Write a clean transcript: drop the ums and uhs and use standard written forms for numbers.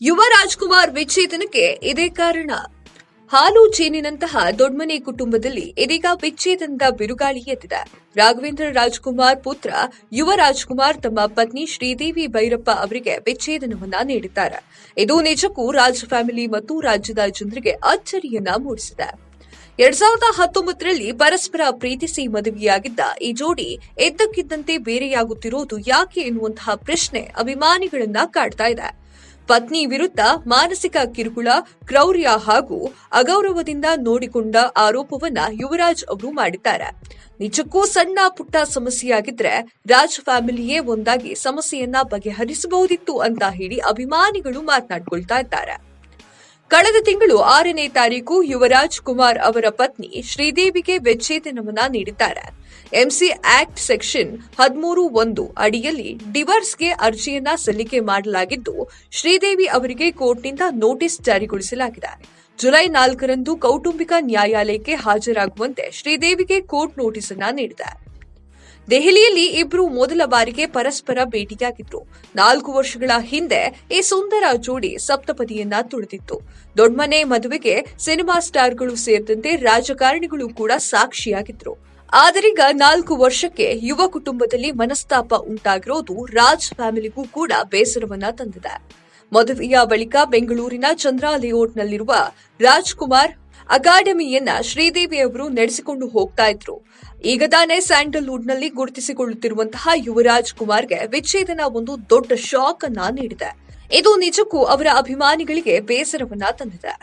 ಯುವ ರಾಜ್ಕುಮಾರ್ ವಿಚ್ಛೇದನಕ್ಕೆ ಇದೇ ಕಾರಣ. ಹಾಲು ಜೇನಿನಂತಹ ದೊಡ್ಮನೆ ಕುಟುಂಬದಲ್ಲಿ ಇದೀಗ ವಿಚ್ಛೇದನದ ಬಿರುಗಾಳಿ ಎದ್ದಿದೆ. ರಾಘವೇಂದ್ರ ರಾಜ್ಕುಮಾರ್ ಪುತ್ರ ಯುವ ರಾಜ್ಕುಮಾರ್ ತಮ್ಮ ಪತ್ನಿ ಶ್ರೀದೇವಿ ಭೈರಪ್ಪ ಅವರಿಗೆ ವಿಚ್ಛೇದನವನ್ನ ನೀಡಿದ್ದಾರೆ. ಇದು ನಿಜಕ್ಕೂ ರಾಜ್ ಫ್ಯಾಮಿಲಿ ಮತ್ತು ರಾಜ್ಯದ ಜನರಿಗೆ ಅಚ್ಚರಿಯನ್ನ ಮೂಡಿಸಿದೆ. 2019ರಲ್ಲಿ ಪರಸ್ಪರ ಪ್ರೀತಿಸಿ ಮದುವೆಯಾಗಿದ್ದ ಈ ಜೋಡಿ ಇದ್ದಕ್ಕಿದ್ದಂತೆ ಬೇರೆಯಾಗುತ್ತಿರೋದು ಯಾಕೆ ಎನ್ನುವಂತಹ ಪ್ರಶ್ನೆ ಅಭಿಮಾನಿಗಳನ್ನ ಕಾಡ್ತಾ ಇದೆ. ಪತ್ನಿ ವಿರುದ್ಧ ಮಾನಸಿಕ ಕಿರುಕುಳ, ಕ್ರೌರ್ಯ ಹಾಗೂ ಅಗೌರವದಿಂದ ನೋಡಿಕೊಂಡ ಆರೋಪವನ್ನ ಯುವರಾಜ್ ಅವರು ಮಾಡಿದ್ದಾರೆ. ನಿಜಕ್ಕೂ ಸಣ್ಣ ಪುಟ್ಟ ಸಮಸ್ಯೆಯಾಗಿದ್ರೆ ರಾಜ್ ಫ್ಯಾಮಿಲಿಯೇ ಒಂದಾಗಿ ಸಮಸ್ಯೆಯನ್ನ ಬಗೆಹರಿಸಬಹುದಿತ್ತು ಅಂತ ಹೇಳಿ ಅಭಿಮಾನಿಗಳು ಮಾತನಾಡಿಕೊಳ್ತಾ ಇದ್ದಾರೆ. ಕಳೆದ ತಿಂಗಳು 6ನೇ ತಾರೀಕು ಯುವರಾಜ್ ಕುಮಾರ್ ಅವರ ಪತ್ನಿ ಶ್ರೀದೇವಿಗೆ ವಿಚ್ಛೇದನವನ್ನ ನೀಡಿದ್ದಾರೆ. ಎಂಸಿ ಆಕ್ಟ್ ಸೆಕ್ಷನ್ 13(1) ಅಡಿಯಲ್ಲಿ ಡಿವೋರ್ಸ್ಗೆ ಅರ್ಜಿಯನ್ನ ಸಲ್ಲಿಕೆ ಮಾಡಲಾಗಿದ್ದು, ಶ್ರೀದೇವಿ ಅವರಿಗೆ ಕೋರ್ಟ್ನಿಂದ ನೋಟಿಸ್ ಜಾರಿಗೊಳಿಸಲಾಗಿದೆ. ಜುಲೈ 4ರಂದು ಕೌಟುಂಬಿಕ ನ್ಯಾಯಾಲಯಕ್ಕೆ ಹಾಜರಾಗುವಂತೆ ಶ್ರೀದೇವಿಗೆ ಕೋರ್ಟ್ ನೋಟಿಸ್ ಅನ್ನ ನೀಡಿದೆ. ದೆಹಲಿಯಲ್ಲಿ ಇಬ್ರು ಮೊದಲ ಬಾರಿಗೆ ಪರಸ್ಪರ ಭೇಟಿಯಾಗಿದ್ರು. 4 ವರ್ಷಗಳ ಹಿಂದೆ ಈ ಸುಂದರ ಜೋಡಿ ಸಪ್ತಪದಿಯನ್ನ ತುಳಿದಿತ್ತು. ದೊಡ್ಮನೆ ಮದುವೆಗೆ ಸಿನಿಮಾ ಸ್ಟಾರ್ಗಳು ಸೇರಿದಂತೆ ರಾಜಕಾರಣಿಗಳು ಕೂಡ ಸಾಕ್ಷಿಯಾಗಿದ್ರು. ಆದರೀಗ 4 ವರ್ಷಕ್ಕೆ ಯುವ ಕುಟುಂಬದಲ್ಲಿ ಮನಸ್ತಾಪ ಉಂಟಾಗಿರೋದು ರಾಜ್ ಫ್ಯಾಮಿಲಿಗೂ ಕೂಡ ಬೇಸರವನ್ನ ತಂದಿದೆ. ಮದುವೆಯ ಬಳಿಕ ಬೆಂಗಳೂರಿನ ಚಂದ್ರ ಲೇಔಟ್ನಲ್ಲಿರುವ ರಾಜ್ಕುಮಾರ್ ಅಕಾಡೆಮಿಯನ್ನ ಶ್ರೀದೇವಿ ಅವರು ನಡೆಸಿಕೊಂಡು ಹೋಗ್ತಾ ಇದ್ರು. ಈಗ ತಾನೇ ಸ್ಯಾಂಡಲ್ವುಡ್ನಲ್ಲಿ ಗುರುತಿಸಿಕೊಳ್ಳುತ್ತಿರುವಂತಹ ಯುವರಾಜ್ ಕುಮಾರ್ಗೆ ವಿಚ್ಛೇದನ ಒಂದು ದೊಡ್ಡ ಶಾಕ್ ಅನ್ನ ನೀಡಿದೆ. ಇದು ನಿಜಕ್ಕೂ ಅವರ ಅಭಿಮಾನಿಗಳಿಗೆ ಬೇಸರವನ್ನ ತಂದಿದೆ.